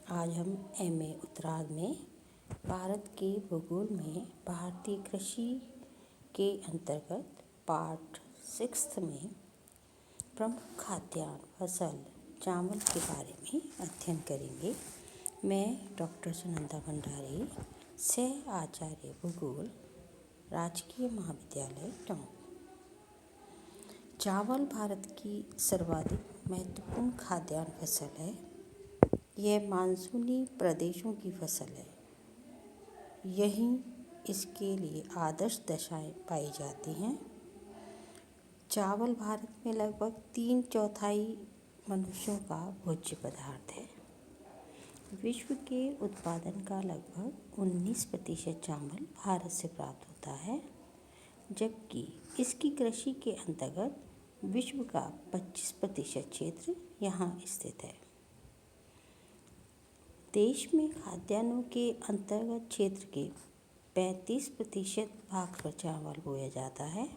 आज हम एमए उत्तरार्ध में भारत के भूगोल में भारतीय कृषि के अंतर्गत पार्ट 6 में प्रमुख खाद्यान्न फसल चावल के बारे में अध्ययन करेंगे। मैं डॉक्टर सुनंदा भंडारी, सह आचार्य भूगोल, राजकीय महाविद्यालय टोंक। चावल भारत की सर्वाधिक महत्वपूर्ण खाद्यान्न फसल है। यह मानसूनी प्रदेशों की फसल है। यहीं इसके लिए आदर्श दशाएं पाई जाती हैं। चावल भारत में लगभग 3/4 मनुष्यों का भोज्य पदार्थ है। विश्व के उत्पादन का लगभग 19% चावल भारत से प्राप्त होता है, जबकि इसकी कृषि के अंतर्गत विश्व का 25% क्षेत्र यहाँ स्थित है। देश में खाद्यान्नों के अंतर्गत क्षेत्र के 35% भाग पर चावल बोया जाता है।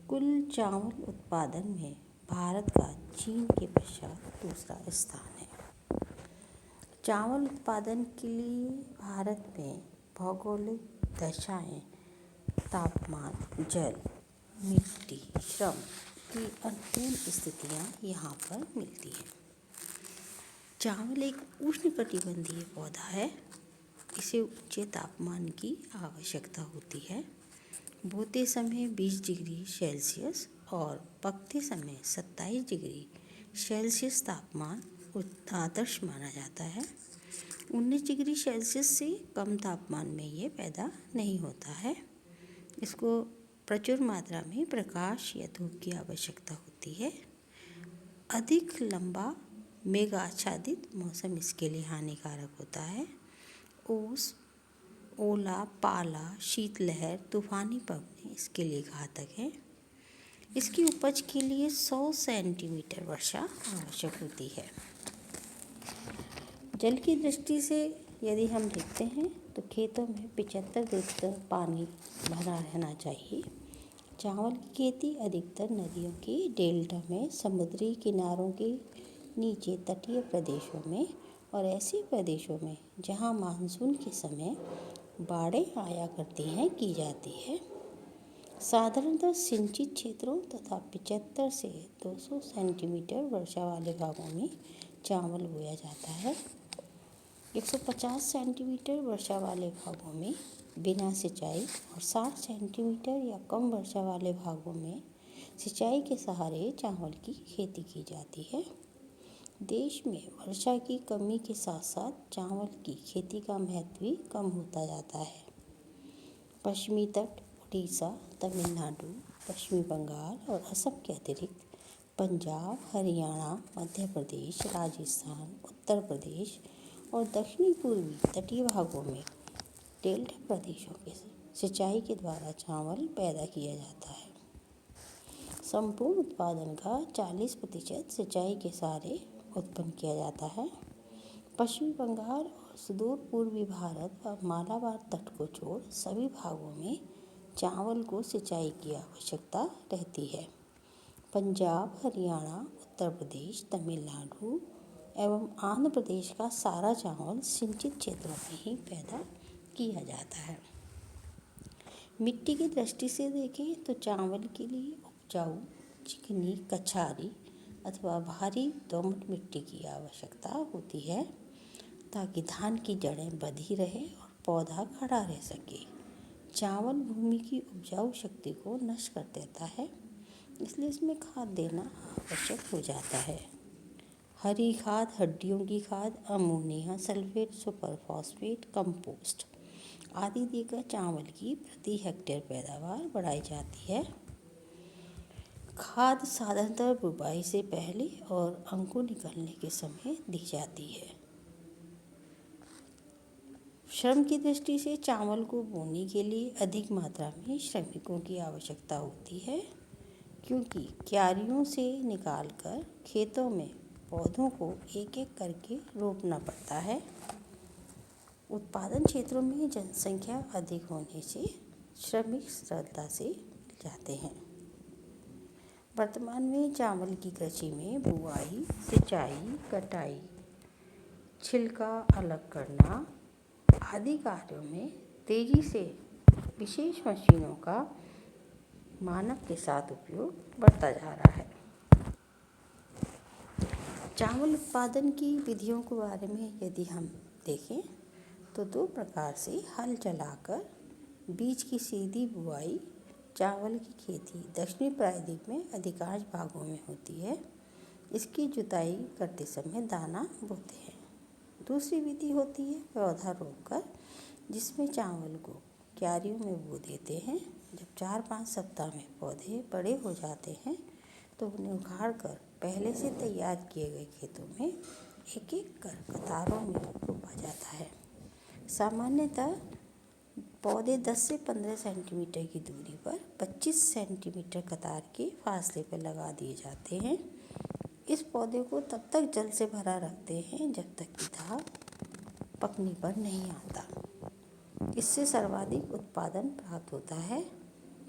कुल चावल उत्पादन में भारत का चीन के पश्चात दूसरा स्थान है। चावल उत्पादन के लिए भारत में भौगोलिक दशाएं, तापमान, जल, मिट्टी, श्रम की अनुकूल स्थितियां यहाँ पर मिलती हैं। चावल एक उष्णकटिबंधीय पौधा है। इसे ऊंचे तापमान की आवश्यकता होती है। बोते समय 20 डिग्री सेल्सियस और पकते समय 27 डिग्री सेल्सियस तापमान आदर्श माना जाता है। 19 डिग्री सेल्सियस से कम तापमान में ये पैदा नहीं होता है। इसको प्रचुर मात्रा में प्रकाश या धूप की आवश्यकता होती है। अधिक लंबा मेघ आच्छादित मौसम इसके लिए हानिकारक होता है। ओस, ओला, पाला, शीतलहर, तूफानी पवनें इसके लिए घातक हैं। इसकी उपज के लिए 100 सेंटीमीटर वर्षा आवश्यक होती है। जल की दृष्टि से यदि हम देखते हैं तो खेतों में 75 लीटर पानी भरा रहना चाहिए। चावल की खेती अधिकतर नदियों के डेल्टा में, समुद्री किनारों के नीचे तटीय प्रदेशों में और ऐसे प्रदेशों में जहां मानसून के समय बाढ़ें आया करती हैं की जाती है। साधारणतः सिंचित क्षेत्रों तथा 75 से 200 सेंटीमीटर वर्षा वाले भागों में चावल बोया जाता है। 150 सेंटीमीटर वर्षा वाले भागों में बिना सिंचाई और 60 सेंटीमीटर या कम वर्षा वाले भागों में सिंचाई के सहारे चावल की खेती की जाती है। देश में वर्षा की कमी के साथ साथ चावल की खेती का महत्व भी कम होता जाता है। पश्चिमी तट, उड़ीसा, तमिलनाडु, पश्चिमी बंगाल और असम के अतिरिक्त पंजाब, हरियाणा, मध्य प्रदेश, राजस्थान, उत्तर प्रदेश और दक्षिणी पूर्वी तटीय भागों में डेल्टा प्रदेशों के सिंचाई के द्वारा चावल पैदा किया जाता है। संपूर्ण उत्पादन का 40% सिंचाई के सहारे उत्पन्न किया जाता है। पश्चिमी बंगाल और सुदूर पूर्वी भारत व मालाबार तट को छोड़ सभी भागों में चावल को सिंचाई की आवश्यकता रहती है। पंजाब, हरियाणा, उत्तर प्रदेश, तमिलनाडु एवं आंध्र प्रदेश का सारा चावल सिंचित क्षेत्रों में ही पैदा किया जाता है। मिट्टी की दृष्टि से देखें तो चावल के लिए उपजाऊ, चिकनी, कछारी अथवा भारी दोमट मिट्टी की आवश्यकता होती है ताकि धान की जड़ें बंधी रहे और पौधा खड़ा रह सके। चावल भूमि की उपजाऊ शक्ति को नष्ट कर देता है, इसलिए इसमें खाद देना आवश्यक हो जाता है। हरी खाद, हड्डियों की खाद, ammonia sulphate, super phosphate, compost आदि देकर चावल की प्रति हेक्टेयर पैदावार बढ़ाई जाती है। खाद साधारणतः बुवाई से पहले और अंकुर निकलने के समय दी जाती है। श्रम की दृष्टि से चावल को बोने के लिए अधिक मात्रा में श्रमिकों की आवश्यकता होती है, क्योंकि क्यारियों से निकालकर खेतों में पौधों को एक एक करके रोपना पड़ता है। उत्पादन क्षेत्रों में जनसंख्या अधिक होने से श्रमिक सरलता से मिल जाते हैं। वर्तमान में चावल की कृषि में बुआई, सिंचाई, कटाई छिलका अलग करना आदि कार्यों में तेजी से विशेष मशीनों का मानव के साथ उपयोग बढ़ता जा रहा है। चावल उत्पादन की विधियों के बारे में यदि हम देखें तो दो प्रकार से हल चलाकर बीज की सीधी बुआई चावल की खेती दक्षिणी प्रायद्वीप में अधिकांश भागों में होती है। इसकी जुताई करते समय दाना बोते हैं। दूसरी विधि होती है पौधा रोपकर, जिसमें चावल को क्यारियों में बो देते हैं। जब 4-5 सप्ताह में पौधे बड़े हो जाते हैं तो उन्हें उखाड़ कर पहले से तैयार किए गए खेतों में एक एक कर कतारों में रोपा जाता है। सामान्यतः पौधे 10 से 15 सेंटीमीटर की दूरी पर 25 सेंटीमीटर कतार के फासले पर लगा दिए जाते हैं। इस पौधे को तब तक जल से भरा रखते हैं जब तक कि दाग पकने पर नहीं आता। इससे सर्वाधिक उत्पादन प्राप्त होता है।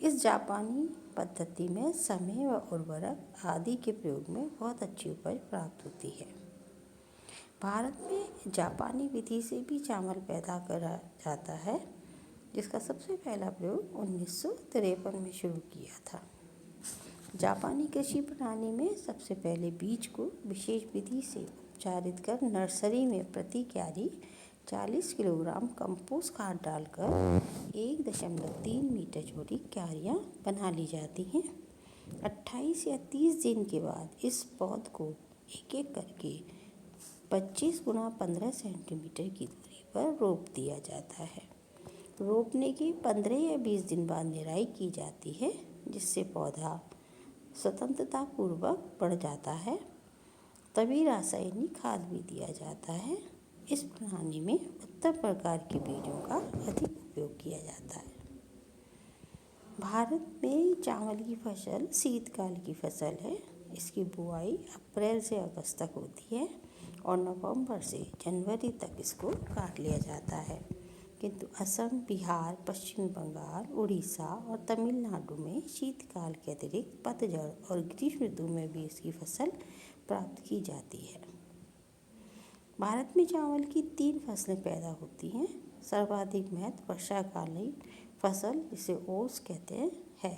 इस जापानी पद्धति में समय व उर्वरक आदि के प्रयोग में बहुत अच्छी उपज प्राप्त होती है। भारत में जापानी विधि से भी चावल पैदा करा जाता है, जिसका सबसे पहला प्रयोग 1953 में शुरू किया था। जापानी कृषि प्रणाली में सबसे पहले बीज को विशेष विधि से उपचारित कर नर्सरी में प्रति क्यारी 40 किलोग्राम कंपोस्ट खाद डालकर 1.3 मीटर चौड़ी क्यारियाँ बना ली जाती हैं। 28 या 30 दिन के बाद इस पौध को एक एक करके 25 गुना 15 सेंटीमीटर की दूरी पर रोप दिया जाता है। रोपने के 15 या 20 दिन बाद निराई की जाती है, जिससे पौधा स्वतंत्रता पूर्वक बढ़ जाता है। तभी रासायनिक खाद भी दिया जाता है। इस प्रणाली में उत्तम प्रकार के बीजों का अधिक उपयोग किया जाता है। भारत में चावल की फसल शीतकाल की फसल है। इसकी बुआई अप्रैल से अगस्त तक होती है और नवंबर से जनवरी तक इसको काट लिया जाता है। किंतु असम, बिहार, पश्चिम बंगाल, उड़ीसा और तमिलनाडु में शीतकाल के अतिरिक्त पतझड़ और ग्रीष्म ऋतु में भी इसकी फसल प्राप्त की जाती है। भारत में चावल की 3 फसलें पैदा होती हैं। सर्वाधिक महत्व वर्षाकालीन फसल, जिसे ओट्स कहते हैं, है,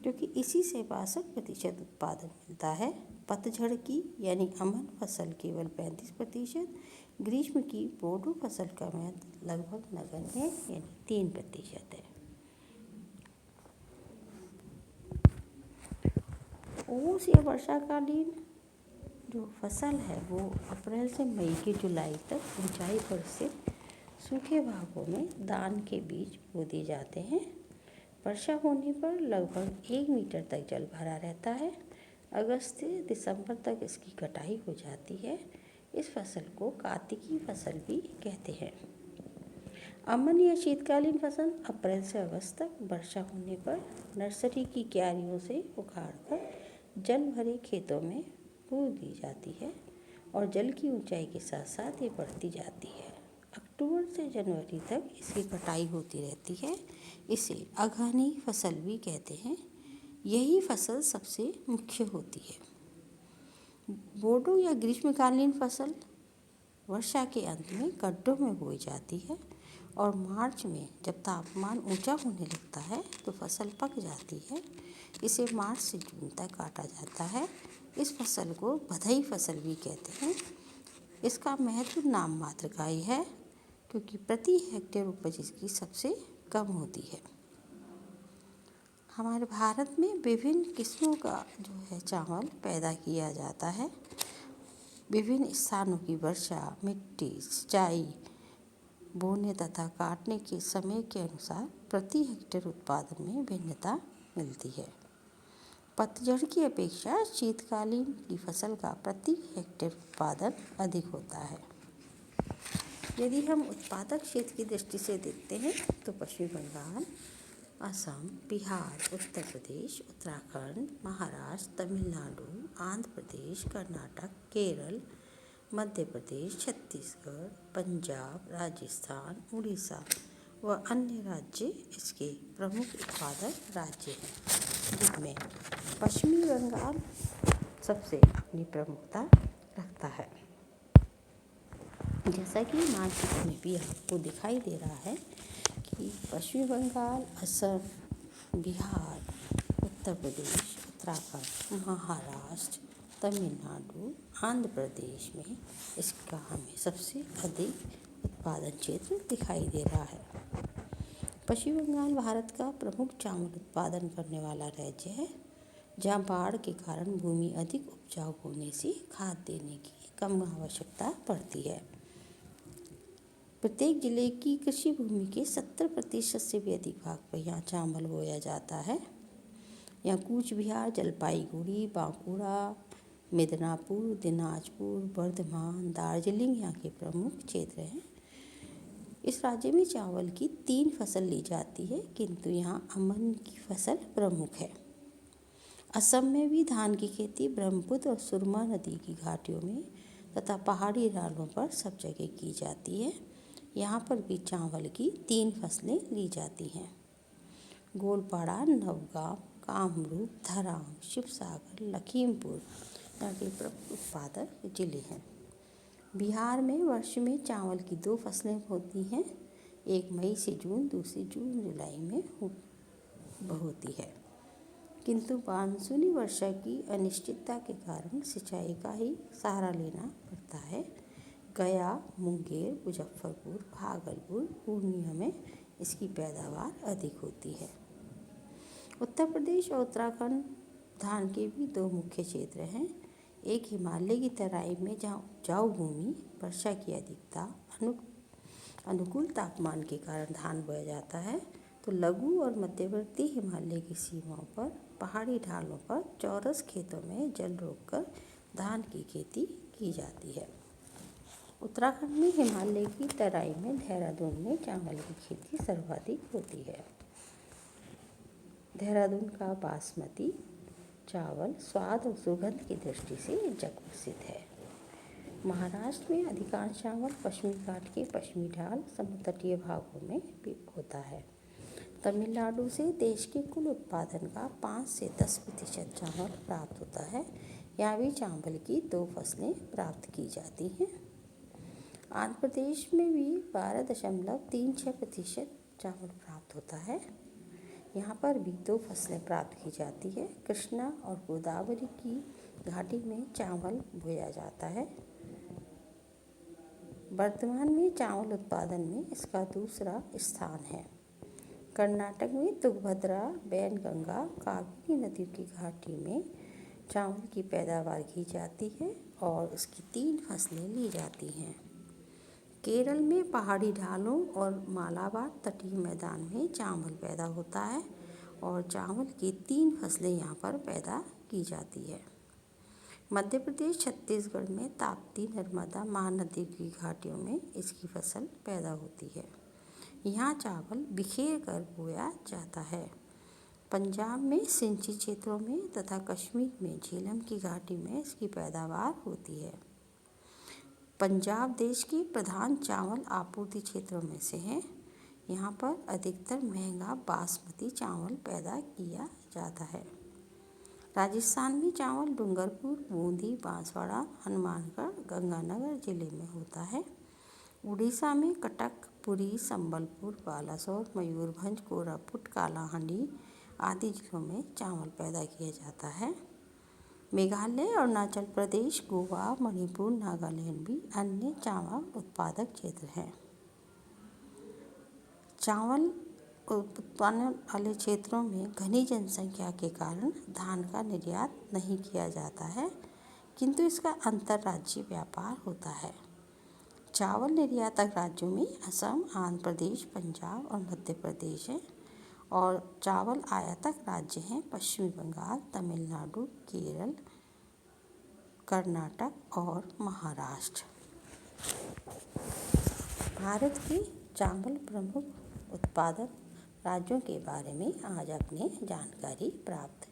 क्योंकि इसी से 62% उत्पादन मिलता है। पतझड़ की यानी अमन फसल केवल 35%, ग्रीष्म की बोडो फसल का महत्व लगभग नगण्य यानी 3% है। ओस या वर्षाकालीन जो फसल है वो अप्रैल से मई के जुलाई तक ऊंचाई पर स्थित सूखे भागों में धान के बीज बो दिए जाते हैं। वर्षा होने पर लगभग 1 मीटर तक जल भरा रहता है। अगस्त से दिसंबर तक इसकी कटाई हो जाती है। इस फसल को कार्तिकी फसल भी कहते हैं। अमन या शीतकालीन फसल अप्रैल से अगस्त तक वर्षा होने पर नर्सरी की क्यारियों से उखाड़कर जल भरे खेतों में बो दी जाती है और जल की ऊंचाई के साथ साथ ये बढ़ती जाती है। अक्टूबर से जनवरी तक इसकी कटाई होती रहती है। इसे अगहनी फसल भी कहते हैं। यही फसल सबसे मुख्य होती है। बोडो या ग्रीष्मकालीन फसल वर्षा के अंत में गड्ढों में बोई जाती है और मार्च में जब तापमान ऊंचा होने लगता है तो फसल पक जाती है। इसे मार्च से जून तक काटा जाता है। इस फसल को भदई फसल भी कहते हैं। इसका महत्व नाम मात्र का ही है, क्योंकि प्रति हेक्टेयर उपज इसकी सबसे कम होती है। हमारे भारत में विभिन्न किस्मों का जो है चावल पैदा किया जाता है। विभिन्न स्थानों की वर्षा, मिट्टी, सिंचाई, बोने तथा काटने के समय के अनुसार प्रति हेक्टेयर उत्पादन में भिन्नता मिलती है। पतझड़ की अपेक्षा शीतकालीन की फसल का प्रति हेक्टेयर उत्पादन अधिक होता है। यदि हम उत्पादक क्षेत्र की दृष्टि से देखते हैं तो पश्चिम बंगाल, असम, बिहार, उत्तर प्रदेश, उत्तराखंड, महाराष्ट्र, तमिलनाडु, आंध्र प्रदेश, कर्नाटक, केरल, मध्य प्रदेश, छत्तीसगढ़, पंजाब, राजस्थान, उड़ीसा व अन्य राज्य इसके प्रमुख उत्पादक राज्य हैं, जिनमें पश्चिमी बंगाल सबसे अपनी प्रमुखता रखता है। जैसा कि मानचित्र में भी आपको दिखाई दे रहा है कि पश्चिम बंगाल, असम, बिहार, उत्तर प्रदेश, उत्तराखंड, महाराष्ट्र, तमिलनाडु, आंध्र प्रदेश में इसका हमें सबसे अधिक उत्पादन क्षेत्र दिखाई दे रहा है। पश्चिम बंगाल भारत का प्रमुख चावल उत्पादन करने वाला राज्य है, जहाँ बाढ़ के कारण भूमि अधिक उपजाऊ होने से खाद देने की कम आवश्यकता पड़ती है। प्रत्येक जिले की कृषि भूमि के 70% से भी अधिक भाग पर यहाँ चावल बोया जाता है। यहाँ कूच बिहार, जलपाईगुड़ी, बांकुड़ा, मिदनापुर, दिनाजपुर, बर्धमान, दार्जिलिंग यहाँ के प्रमुख क्षेत्र हैं। इस राज्य में चावल की 3 फसल ली जाती है, किंतु यहाँ अमन की फसल प्रमुख है। असम में भी धान की खेती ब्रह्मपुत्र और सुरमा नदी की घाटियों में तथा पहाड़ी ढालों पर सब जगह की जाती है। यहाँ पर भी चावल की 3 फसलें ली जाती हैं। गोलपाड़ा, नवगांव, कामरूप, धराम, शिवसागर, लखीमपुर यहाँ के प्रमुख उत्पादक जिले हैं। बिहार में वर्ष में चावल की 2 फसलें होती हैं, एक मई से जून, दूसरी जून जुलाई में होती है, किंतु मानसूनी वर्षा की अनिश्चितता के कारण सिंचाई का ही सहारा लेना पड़ता है। गया, मुंगेर, मुजफ्फरपुर, भागलपुर, पूर्णिया में इसकी पैदावार अधिक होती है। उत्तर प्रदेश और उत्तराखंड धान के भी 2 मुख्य क्षेत्र हैं। एक हिमालय की तराई में जहाँ उपजाऊ भूमि, वर्षा की अधिकता, अनुकूल तापमान के कारण धान बोया जाता है, तो लघु और मध्यवर्ती हिमालय की सीमाओं पर पहाड़ी ढालों पर चौरस खेतों में जल रोककर धान की खेती की जाती है। उत्तराखंड में हिमालय की तराई में देहरादून में चावल की खेती सर्वाधिक होती है। देहरादून का बासमती चावल स्वाद और सुगंध की दृष्टि से जग प्रसिद्ध है। महाराष्ट्र में अधिकांश चावल पश्चिमी घाट के पश्चिमी ढाल, समुद्र तटीय भागों में भी होता है। तमिलनाडु से देश के कुल उत्पादन का 5 से 10% चावल प्राप्त होता है। यहाँ भी चावल की 2 फसलें प्राप्त की जाती हैं। आंध्र प्रदेश में भी 12.36% चावल प्राप्त होता है। यहाँ पर भी 2 फसलें प्राप्त की जाती है। कृष्णा और गोदावरी की घाटी में चावल बोया जाता है। वर्तमान में चावल उत्पादन में इसका दूसरा स्थान है। कर्नाटक में तुंगभद्रा, वैनगंगा, कावेरी नदी की घाटी में चावल की पैदावार की जाती है और उसकी 3 फसलें ली जाती हैं। केरल में पहाड़ी ढालों और मालाबार तटीय मैदान में चावल पैदा होता है और चावल की 3 फसलें यहाँ पर पैदा की जाती है। मध्य प्रदेश, छत्तीसगढ़ में ताप्ती, नर्मदा, महानदी की घाटियों में इसकी फसल पैदा होती है। यहाँ चावल बिखेर कर बोया जाता है। पंजाब में सिंची क्षेत्रों में तथा कश्मीर में झेलम की घाटी में इसकी पैदावार होती है। पंजाब देश के प्रधान चावल आपूर्ति क्षेत्रों में से है। यहाँ पर अधिकतर महंगा बासमती चावल पैदा किया जाता है। राजस्थान में चावल डूंगरपुर, बूंदी, बांसवाड़ा, हनुमानगढ़, गंगानगर जिले में होता है। उड़ीसा में कटक, पुरी, संबलपुर, बालासोर, मयूरभंज, कोरापुट, कालाहांडी आदि जिलों में चावल पैदा किया जाता है। मेघालय, अरुणाचल प्रदेश, गोवा, मणिपुर, नागालैंड भी अन्य चावल उत्पादक क्षेत्र हैं। चावल उत्पादन वाले क्षेत्रों में घनी जनसंख्या के कारण धान का निर्यात नहीं किया जाता है, किंतु इसका अंतर्राज्यीय व्यापार होता है। चावल निर्यातक राज्यों में असम, आंध्र प्रदेश, पंजाब और मध्य प्रदेश है और चावल आयातक राज्य हैं पश्चिमी बंगाल, तमिलनाडु, केरल, कर्नाटक और महाराष्ट्र। भारत के चावल प्रमुख उत्पादक राज्यों के बारे में आज आपने जानकारी प्राप्त